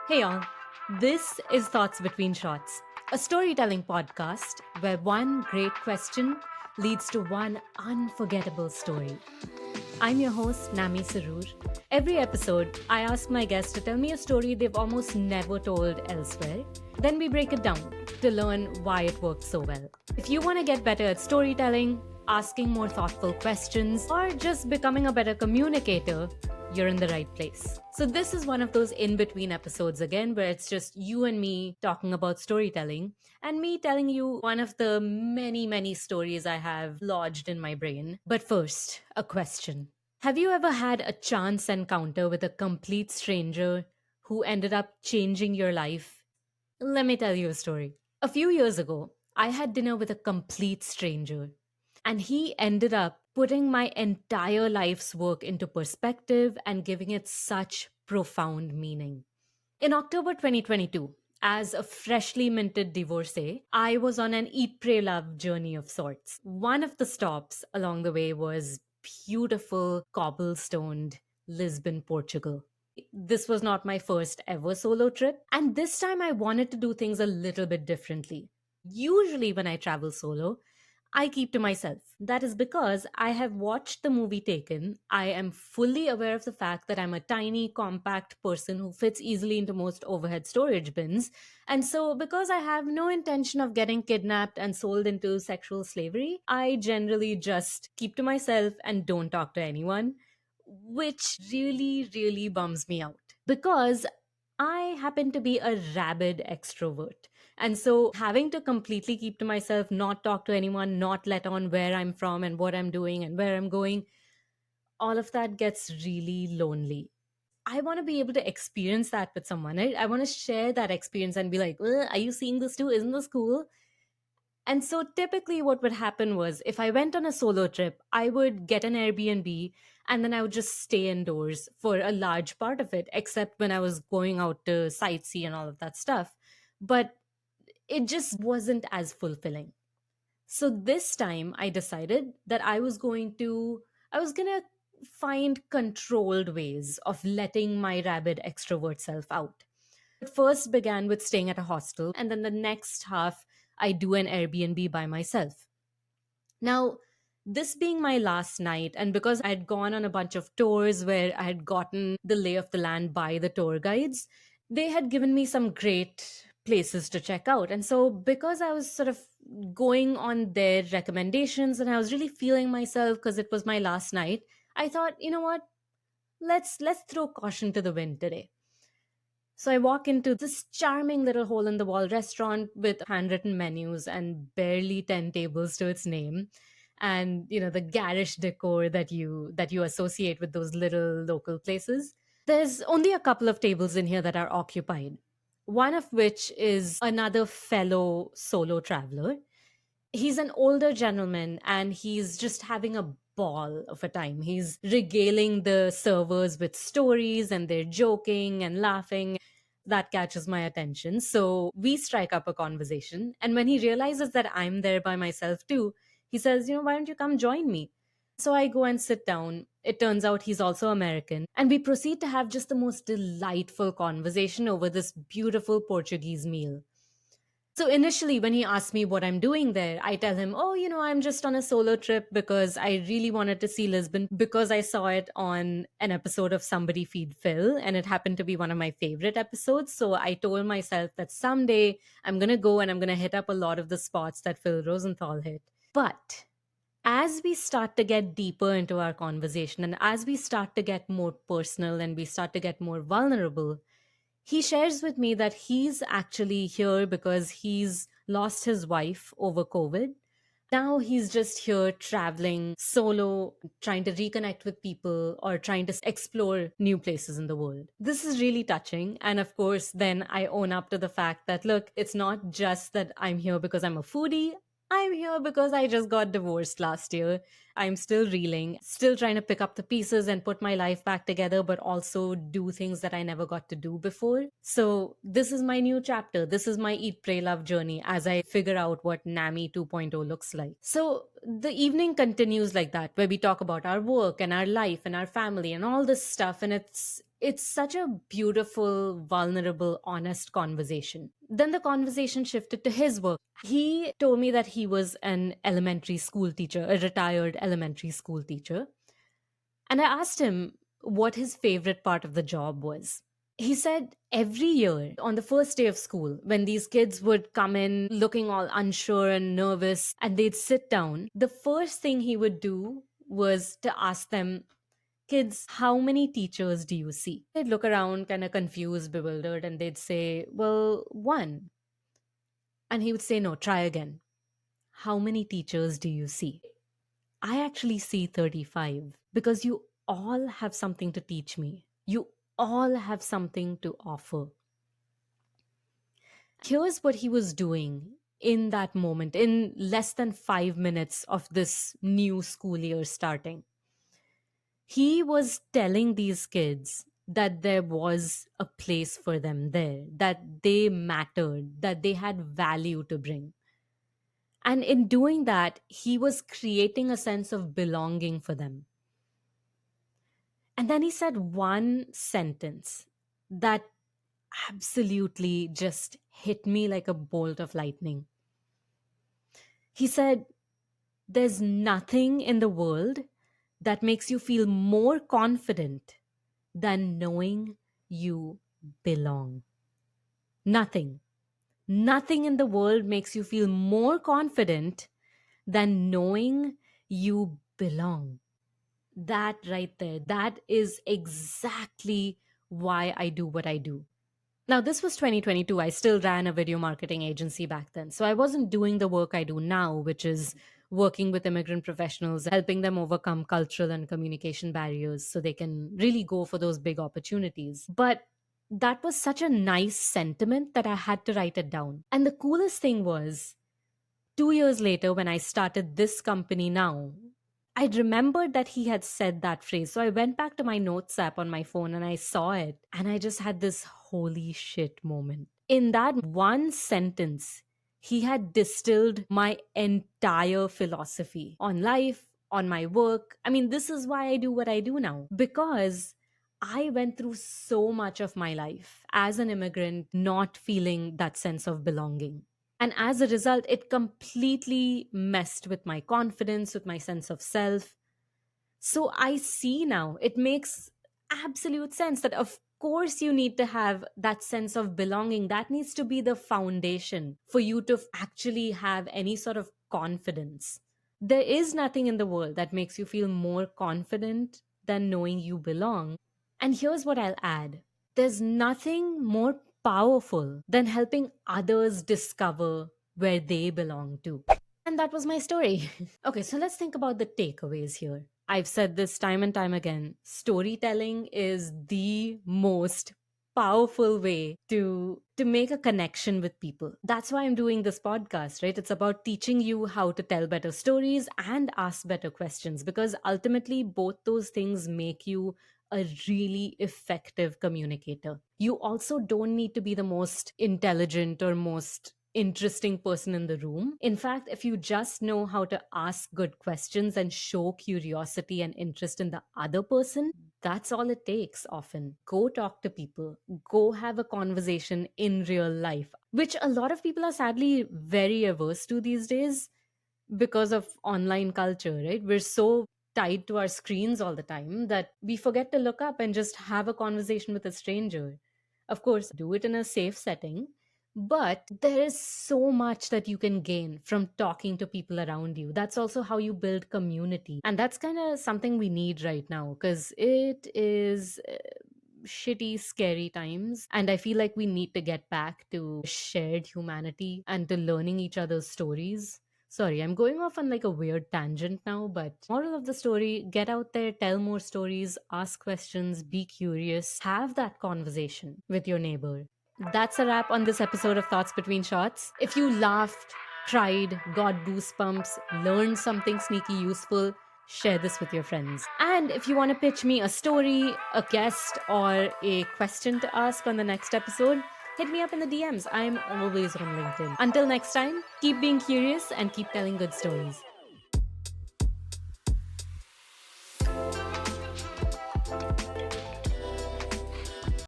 Hey y'all, this is Thoughts Between Shots, a storytelling podcast where one great question leads to one unforgettable story. I'm your host, Nami Sarur. Every episode, I ask my guests to tell me a story they've almost never told elsewhere. Then we break it down to learn why it worked so well. If you want to get better at storytelling, asking more thoughtful questions, or just becoming a better communicator, you're in the right place. So, this is one of those in between episodes again, where it's just you and me talking about storytelling and me telling you one of the many, many stories I have lodged in my brain. But first, a question. Have you ever had a chance encounter with a complete stranger who ended up changing your life? Let me tell you a story. A few years ago, I had dinner with a complete stranger, and he ended up putting my entire life's work into perspective and giving it such profound meaning. In October 2022, as a freshly minted divorcee, I was on an eat, pray, love journey of sorts. One of the stops along the way was beautiful, cobblestoned Lisbon, Portugal. This was not my first ever solo trip, and this time I wanted to do things a little bit differently. Usually, when I travel solo, I keep to myself. That is because I have watched the movie Taken. I am fully aware of the fact that I'm a tiny, compact person who fits easily into most overhead storage bins. And so, because I have no intention of getting kidnapped and sold into sexual slavery, I generally just keep to myself and don't talk to anyone, which really, really bums me out because I happen to be a rabid extrovert. And so having to completely keep to myself, not talk to anyone, not let on where I'm from and what I'm doing and where I'm going, all of that gets really lonely. I want to be able to experience that with someone. Right? I want to share that experience and be like, are you seeing this too? Isn't this cool? And so typically what would happen was if I went on a solo trip, I would get an Airbnb and then I would just stay indoors for a large part of it, except when I was going out to sightsee and all of that stuff. But it just wasn't as fulfilling. So this time I decided that I was going to find controlled ways of letting my rabid extrovert self out. It first began with staying at a hostel, and then the next half, I do an Airbnb by myself. Now, this being my last night, and because I had gone on a bunch of tours where I had gotten the lay of the land by the tour guides, they had given me some great places to check out. And so, because I was sort of going on their recommendations and I was really feeling myself because it was my last night, I thought, you know what? Let's throw caution to the wind today. So I walk into this charming little hole in the wall restaurant with handwritten menus and barely 10 tables to its name. And the garish decor that you associate with those little local places. There's only a couple of tables in here that are occupied. One of which is another fellow solo traveler. He's an older gentleman and he's just having a ball of a time. He's regaling the servers with stories and they're joking and laughing. That catches my attention. So we strike up a conversation. And when he realizes that I'm there by myself too, he says, why don't you come join me? So I go and sit down. It turns out he's also American. And we proceed to have just the most delightful conversation over this beautiful Portuguese meal. So initially, when he asks me what I'm doing there, I tell him, oh, I'm just on a solo trip because I really wanted to see Lisbon because I saw it on an episode of Somebody Feed Phil, and it happened to be one of my favorite episodes. So I told myself that someday I'm going to go and I'm going to hit up a lot of the spots that Phil Rosenthal hit. But as we start to get deeper into our conversation and as we start to get more personal and we start to get more vulnerable, he shares with me that he's actually here because he's lost his wife over COVID. Now he's just here traveling solo, trying to reconnect with people or trying to explore new places in the world. This is really touching. And of course, then I own up to the fact that, look, it's not just that I'm here because I'm a foodie. I'm here because I just got divorced last year. I'm still reeling, still trying to pick up the pieces and put my life back together, but also do things that I never got to do before. So, this is my new chapter. This is my Eat, Pray, Love journey as I figure out what NAMI 2.0 looks like. So, the evening continues like that, where we talk about our work and our life and our family and all this stuff. And It's such a beautiful, vulnerable, honest conversation. Then the conversation shifted to his work. He told me that he was an elementary school teacher, a retired elementary school teacher. And I asked him what his favorite part of the job was. He said every year on the first day of school, when these kids would come in looking all unsure and nervous and they'd sit down, the first thing he would do was to ask them, "Kids, how many teachers do you see?" They'd look around kind of confused, bewildered, and they'd say, "Well, one." And he would say, "No, try again. How many teachers do you see?" "I actually see 35 because you all have something to teach me. You all have something to offer." Here's what he was doing in that moment, in less than 5 minutes of this new school year starting. He was telling these kids that there was a place for them there, that they mattered, that they had value to bring. And in doing that, he was creating a sense of belonging for them. And then he said one sentence that absolutely just hit me like a bolt of lightning. He said, "There's nothing in the world that makes you feel more confident than knowing you belong." Nothing. Nothing in the world makes you feel more confident than knowing you belong. That right there, that is exactly why I do what I do. Now, this was 2022. I still ran a video marketing agency back then. So I wasn't doing the work I do now, which is working with immigrant professionals, helping them overcome cultural and communication barriers so they can really go for those big opportunities. But that was such a nice sentiment that I had to write it down. And the coolest thing was, 2 years later, when I started this company now, I remembered that he had said that phrase. So I went back to my notes app on my phone and I saw it. And I just had this holy shit moment. In that one sentence, he had distilled my entire philosophy on life, on my work. I mean, this is why I do what I do now. Because I went through so much of my life as an immigrant, not feeling that sense of belonging. And as a result, it completely messed with my confidence, with my sense of self. So I see now, it makes absolute sense that, of course, you need to have that sense of belonging. That needs to be the foundation for you to actually have any sort of confidence. There is nothing in the world that makes you feel more confident than knowing you belong. And here's what I'll add: there's nothing more powerful than helping others discover where they belong to. And that was my story. Okay, so let's think about the takeaways here. I've said this time and time again. Storytelling is the most powerful way to make a connection with people. That's why I'm doing this podcast, right? It's about teaching you how to tell better stories and ask better questions, because ultimately both those things make you a really effective communicator. You also don't need to be the most intelligent or most interesting person in the room. In fact, if you just know how to ask good questions and show curiosity and interest in the other person, that's all it takes often. Go talk to people, go have a conversation in real life, which a lot of people are sadly very averse to these days because of online culture, right? We're so tied to our screens all the time that we forget to look up and just have a conversation with a stranger. Of course, do it in a safe setting, but there is so much that you can gain from talking to people around you. That's also how you build community. And that's kind of something we need right now, because it is shitty, scary times. And I feel like we need to get back to shared humanity and to learning each other's stories. Sorry, I'm going off on like a weird tangent now, but moral of the story: get out there, tell more stories, ask questions, be curious, have that conversation with your neighbor. That's a wrap on this episode of Thoughts Between Shots. If you laughed, cried, got goosebumps, learned something sneaky useful, share this with your friends. And if you want to pitch me a story, a guest, or a question to ask on the next episode, hit me up in the DMs. I'm always on LinkedIn. Until next time, keep being curious and keep telling good stories.